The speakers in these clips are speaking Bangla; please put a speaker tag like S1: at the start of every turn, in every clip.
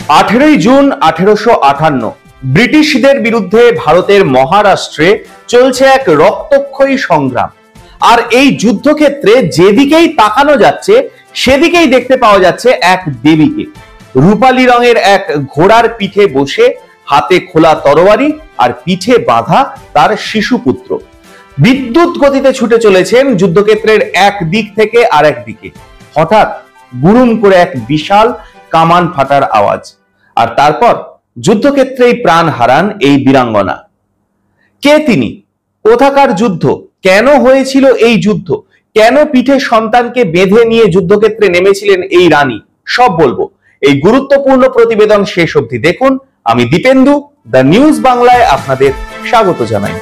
S1: 18 জুন 1858 ব্রিটিশদের বিরুদ্ধে ভারতের মহারাষ্ট্রে চলছে এক রক্তক্ষয়ী সংগ্রাম। আর এই যুদ্ধক্ষেত্রে যেদিকেই তাকানো যাচ্ছে সেদিকেই দেখতে পাওয়া যাচ্ছে এক দেবীকে, রূপালী রঙের এক ঘোড়ার পিঠে বসে, হাতে খোলা তরবারি আর পিঠে বাঁধা তার শিশুপুত্র বিদ্যুৎ গতিতে ছুটে চলেছেন যুদ্ধক্ষেত্রের এক দিক থেকে আরেক দিকে। হঠাৎ গুরুম করে এক বিশাল কামান ফাটার আওয়াজ, আর তারপর যুদ্ধক্ষেত্রেই প্রাণ হারান এই বীরাঙ্গনা। কে তিনি? কোথাকার যুদ্ধ? কেন হয়েছিল এই যুদ্ধ? কেন পিঠে সন্তানকে বেঁধে নিয়ে যুদ্ধক্ষেত্রে নেমেছিলেন এই রানী? সব বলবো এই গুরুত্বপূর্ণ প্রতিবেদন শেষ অবধি দেখুন। আমি দীপেন্দু, দ্য নিউজ বাংলায় আপনাদের স্বাগত জানাই।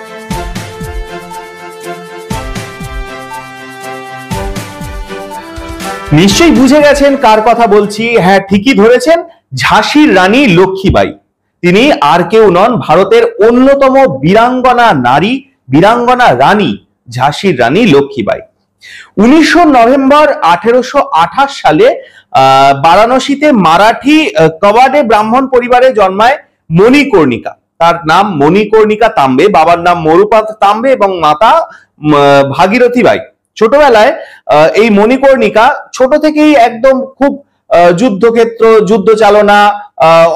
S1: নিশ্চয়ই বুঝে গেছেন কার কথা বলছি। হ্যাঁ, ঠিকই ধরেছেন, ঝাঁসির রানী লক্ষ্মীবাই। তিনি আর কেউ নন, ভারতের অন্যতম বীরাঙ্গনা নারী, বীরাঙ্গনা রানী, ঝাঁসির রানী লক্ষ্মীবাই। 19 নভেম্বর 1828 সালে বারাণসীতে মারাঠি কবাডে ব্রাহ্মণ পরিবারে জন্মায় মণিকর্ণিকা। তার নাম মণিকর্ণিকা তাম্বে, বাবার নাম মরুপাত তাম্বে এবং মাতা ভাগীরথী বাই। ছোটবেলায় এই মণিকর্ণিকা ছোট থেকেই একদম খুব যুদ্ধক্ষেত্র, যুদ্ধ চালনা,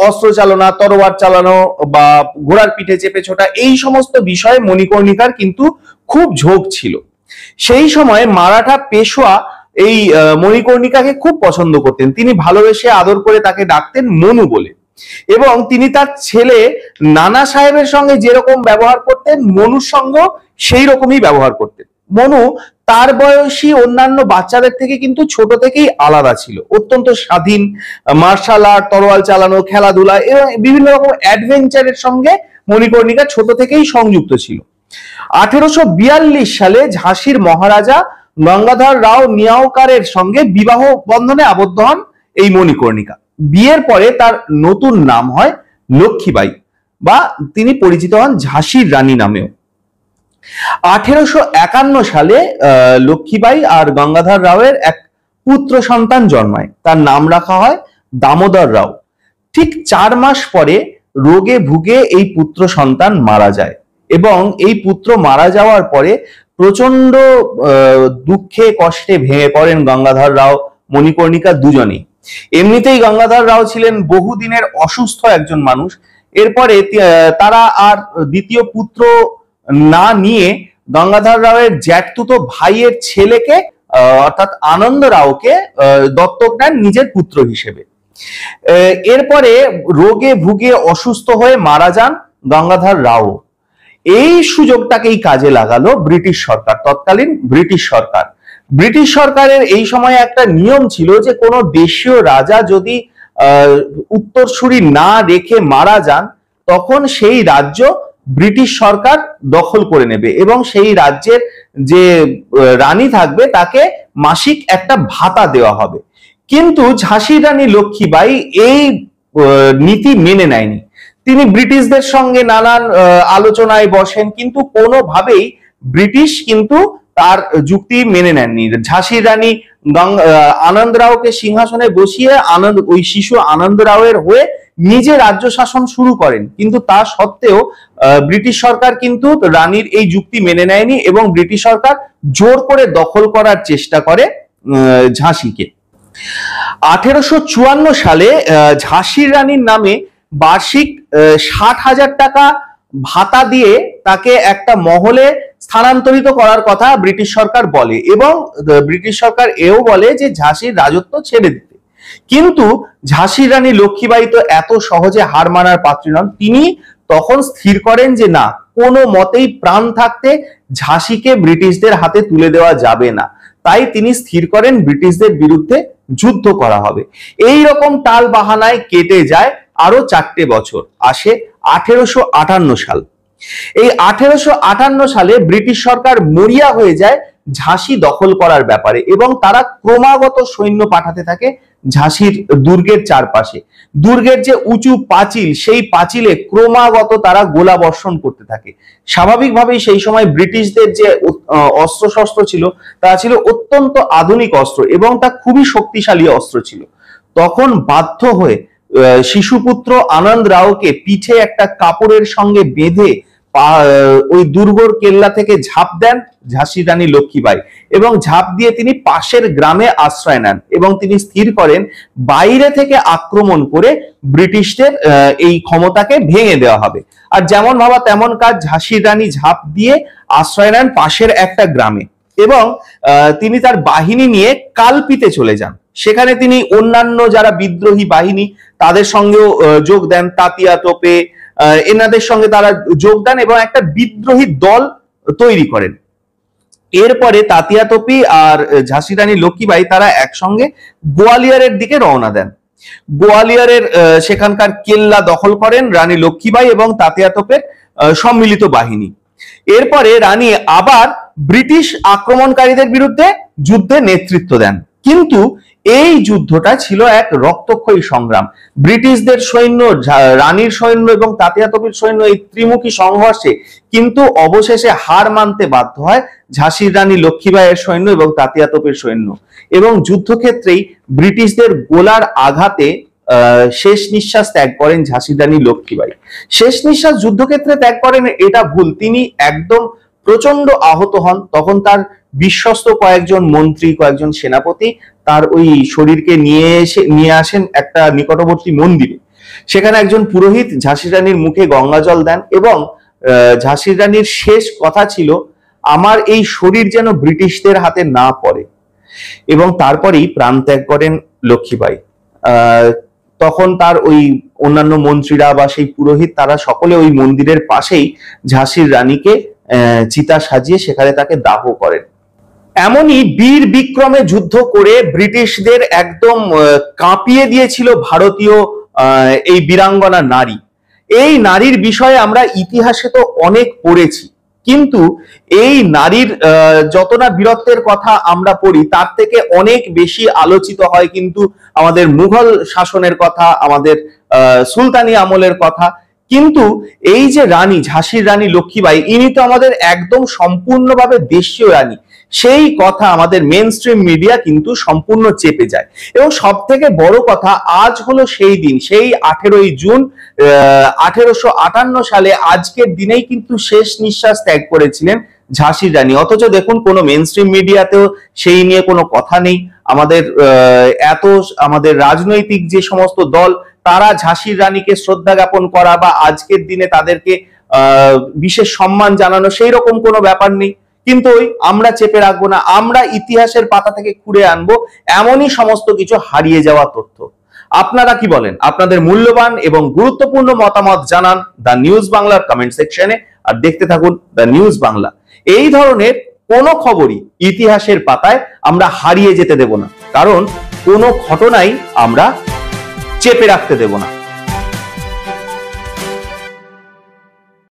S1: অস্ত্র চালনা, তরোয়ার চালানো বা ঘোড়ার পিঠে চেপে ছোটা, এই সমস্ত বিষয়ে মণিকর্ণিকার কিন্তু খুব ঝোঁক ছিল। সেই সময় মারাঠা পেশোয়া এই মণিকর্ণিকাকে খুব পছন্দ করতেন। তিনি ভালোবেসে আদর করে তাকে ডাকতেন মনু বলে, এবং তিনি তার ছেলে নানা সাহেবের সঙ্গে যেরকম ব্যবহার করতেন, মনুর সঙ্গেও সেই রকমই ব্যবহার করতেন। মনু তার বয়সী অন্যান্য বাচ্চাদের থেকে কিন্তু ছোট থেকেই আলাদা ছিল, অত্যন্ত স্বাধীন, মার্শাল আর্ট, তরোয়াল চালানো, খেলাধুলা এবং বিভিন্ন রকম অ্যাডভেঞ্চারের সঙ্গে মণিকর্ণিকা ছোট থেকেই সংযুক্ত ছিল। 1842 সালে ঝাঁসির মহারাজা গঙ্গাধর রাও নিয়াওকারের সঙ্গে বিবাহ বন্ধনে আবদ্ধ হন এই মণিকর্ণিকা। বিয়ের পরে তার নতুন নাম হয় লক্ষ্মীবাই, বা তিনি পরিচিত হন ঝাঁসির রানী নামেও। 1851 সালে লক্ষ্মীবাই আর গঙ্গাধর রাওয়ের এক পুত্র সন্তান জন্মায়। তার নাম রাখা হয় দামোদর রাও। ঠিক 4 মাস পরে রোগে ভুগে এই পুত্র সন্তান মারা যায়, এবং এই পুত্র মারা যাওয়ার পরে প্রচন্ড দুঃখে কষ্টে ভেঙে পড়েন গঙ্গাধর রাও, মণিকর্ণিকা দুজনেই। এমনিতেই গঙ্গাধর রাও ছিলেন বহুদিনের অসুস্থ একজন মানুষ। এরপরে তারা আর দ্বিতীয় পুত্র না নিয়ে গঙ্গাধর রাওয়ের জ্যাঠতুতো ভাইয়ের ছেলেকে অর্থাৎ আনন্দ রাওকে দত্তক নেন নিজের পুত্র হিসেবে। এরপরে রোগে ভুগে অসুস্থ হয়ে মারা যান গঙ্গাধর রাও। এই সুযোগটাকেই কাজে লাগালো ব্রিটিশ সরকার, তৎকালীন ব্রিটিশ সরকার। ব্রিটিশ সরকারের এই সময় একটা নিয়ম ছিল যে কোনো দেশীয় রাজা যদি উত্তরসূরি না রেখে মারা যান, তখন সেই রাজ্য ব্রিটিশ সরকার দখল করে নেবে, এবং সেই রাজ্যের যে রানী থাকবে তাকে মাসিক একটা ভাতা দেওয়া হবে। কিন্তু ঝাঁসির রানী লক্ষ্মীবাই এই নীতি মেনে নেয়নি। তিনি ব্রিটিশদের সঙ্গে নানান আলোচনায় বসেন, কিন্তু কোনোভাবেই ব্রিটিশ কিন্তু তার যুক্তি মেনে নেননি। ঝাঁসির রানী আনন্দ রাওকে সিংহাসনে বসিয়ে ওই শিশু আনন্দ রাওয়ের হয়ে নিজে রাজ্য শাসন শুরু করেন, কিন্তু তা সত্ত্বেও ব্রিটিশ সরকার কিন্তু রানীর এই যুক্তি মেনে নেয়নি, এবং ব্রিটিশ সরকার জোর করে দখল করার চেষ্টা করে ঝাঁসিকে। 1854 সালে ঝাঁসির রানীর নামে বার্ষিক 60,000 টাকা ভাতা দিয়ে তাকে একটা মহলে স্থানান্তরিত করার কথা ব্রিটিশ সরকার বলে, এবং ব্রিটিশ সরকার এও বলে যে ঝাঁসির রাজত্ব ছেড়ে দিতে। কিন্তু ঝাঁসির রানী লক্ষ্মীবাই তো এত সহজে হার মানার পাত্রী নন। তিনি তখন স্থির করেন যে না, কোনো মতেই প্রাণ থাকতে ঝাঁসিকে ব্রিটিশদের হাতে তুলে দেওয়া যাবে না। তাই তিনি স্থির করেন ব্রিটিশদের বিরুদ্ধে যুদ্ধ করা হবে। এই রকম টাল বাহানায় কেটে যায় আরো 4টে বছর। আসে 1858 সাল। এই 1858 সালে ব্রিটিশ সরকার মরিয়া হয়ে যায় ঝাঁসি দখল করার ব্যাপারে, এবং তারা ক্রমাগত সৈন্য পাঠাতে থাকে ঝাঁসির দুর্গের চারপাশে। দুর্গের যে উঁচু পাঁচিল, সেই পাঁচিলে ক্রমাগত তারা গোলা বর্ষণ করতে থাকে। স্বাভাবিকভাবেই সেই সময় ব্রিটিশদের যে অস্ত্র শস্ত্র ছিল তা ছিল অত্যন্ত আধুনিক অস্ত্র, এবং তা খুবই শক্তিশালী অস্ত্র ছিল। তখন বাধ্য হয়ে শিশুপুত্র আনন্দ রাওকে পিঠে একটা কাপড়ের সঙ্গে বেঁধে ওই দুর্গর কেল্লা থেকে ঝাঁপ দেন ঝাঁসির রানী লক্ষ্মীবাই, এবং ঝাঁপ দিয়ে তিনি পাশের গ্রামে আশ্রয় নেন এবং তিনি স্থির করেন বাইরে থেকে আক্রমণ করে ব্রিটিশদের এই ক্ষমতাকে ভেঙে দেওয়া হবে। আর যেমন ভাবা তেমন কাজ, ঝাঁসির রানী ঝাঁপ দিয়ে আশ্রয় নেন পাশের একটা গ্রামে এবং তিনি তার বাহিনী নিয়ে কালপিতে চলে যান। সেখানে তিনি অন্যান্য যারা বিদ্রোহী বাহিনী তাদের সঙ্গেও যোগ দেন, তাতিয়া টোপে এনাদের সঙ্গে তারা যোগ দেন এবং একটা বিদ্রোহী দল তৈরি করেন। এরপরে তাতিয়া তোপি আর ঝাঁসি রানী লক্ষ্মীবাই তারা একসঙ্গে গোয়ালিয়রের দিকে রওনা দেন। গোয়ালিয়রের সেখানকার কেল্লা দখল করেন রানী লক্ষ্মীবাই এবং তাতিয়া তোপের সম্মিলিত বাহিনী। এরপরে রানী আবার ব্রিটিশ আক্রমণকারীদের বিরুদ্ধে যুদ্ধে নেতৃত্ব দেন, কিন্তু এই যুদ্ধটা ছিল এক রক্তক্ষয়ী সংগ্রাম। ব্রিটিশদের সৈন্য, রানীর সৈন্য এবং তাতিয়া তোপির সৈন্য এই ত্রিমুখী সংঘর্ষে কিন্তু অবশেষে হার মানতে বাধ্য হয় ঝাঁসির রানী লক্ষ্মীবাইয়ের সৈন্য এবং তাতিয়া তোপের সৈন্য, এবং যুদ্ধক্ষেত্রেই ব্রিটিশদের গোলার আঘাতে শেষ নিঃশ্বাস ত্যাগ করেন ঝাঁসির রানী লক্ষ্মীবাই। শেষ নিঃশ্বাস যুদ্ধক্ষেত্রে ত্যাগ করেন এটা ভুল, তিনি একদম প্রচন্ড আহত হন। তখন তার বিশ্বস্ত কয়েকজন মন্ত্রী, কয়েকজন সেনাপতি তার ওই শরীরকে নিয়ে আসেন একটা নিকটবর্তী মন্দিরে। সেখানে একজন পুরোহিত ঝাঁসির রানীর মুখে গঙ্গা জল দেন এবং ঝাঁসির রানীর শেষ কথা ছিল, আমার এই শরীর যেন ব্রিটিশদের হাতে না পড়ে, এবং তারপরেই প্রাণ ত্যাগ করেন লক্ষ্মীবাই। তখন তার ওই অন্যান্য মন্ত্রীরা বা সেই পুরোহিত তারা সকলে ওই মন্দিরের পাশেই ঝাঁসির রানীকে চিতা সাজিয়ে সেখানে তাকে দাহ করেন। এমনই বীর বিক্রমে যুদ্ধ করে ব্রিটিশদের একদম কাঁপিয়ে দিয়েছিল ভারতীয় এই বীরাঙ্গনা নারী। এই নারীর বিষয়ে আমরা ইতিহাসে তো অনেক পড়েছি, কিন্তু এই নারীর যত না বীরত্বের কথা আমরা পড়ি তার থেকে অনেক বেশি আলোচিত হয় কিন্তু আমাদের মুঘল শাসনের কথা, আমাদের সুলতানি আমলের কথা। কিন্তু এই যে রানী ঝাঁসির রানী লক্ষ্মীবাই, ইনি তো আমাদের একদম সম্পূর্ণভাবে দেশীয় রানী, সেই কথা আমাদের মেন স্ট্রিম মিডিয়া কিন্তু সম্পূর্ণ চেপে যায়। এবং সব থেকে বড় কথা, আজ হলো সেই দিন, সেই 18ই জুন 1858 সালে আজকের দিনেই কিন্তু শেষ নিঃশ্বাস ত্যাগ করেছিলেন ঝাঁসির রানী। অথচ দেখুন কোনো মেন স্ট্রিম মিডিয়াতেও সেই নিয়ে কোনো কথা নেই। আমাদের রাজনৈতিক যে সমস্ত দল তারা ঝাঁসির রানীকে শ্রদ্ধা জ্ঞাপন করা বা আজকের দিনে তাদেরকে বিশেষ সম্মান জানানো সেই রকম কোনো ব্যাপার নেই। কিন্তু আমরা চেপে রাখবো না, আমরা ইতিহাসের পাতা থেকে খুঁড়ে আনবো এমনই সমস্ত কিছু হারিয়ে যাওয়া তথ্য। আপনারা কি বলেন? আপনাদের মূল্যবান এবং গুরুত্বপূর্ণ মতামত জানান দ্য নিউজ বাংলার কমেন্ট সেকশনে, আর দেখতে থাকুন দ্য নিউজ বাংলা। এই ধরনের কোনো খবরই ইতিহাসের পাতায় আমরা হারিয়ে যেতে দেব না, কারণ কোনো ঘটনাই আমরা চেপে রাখতে দেব না।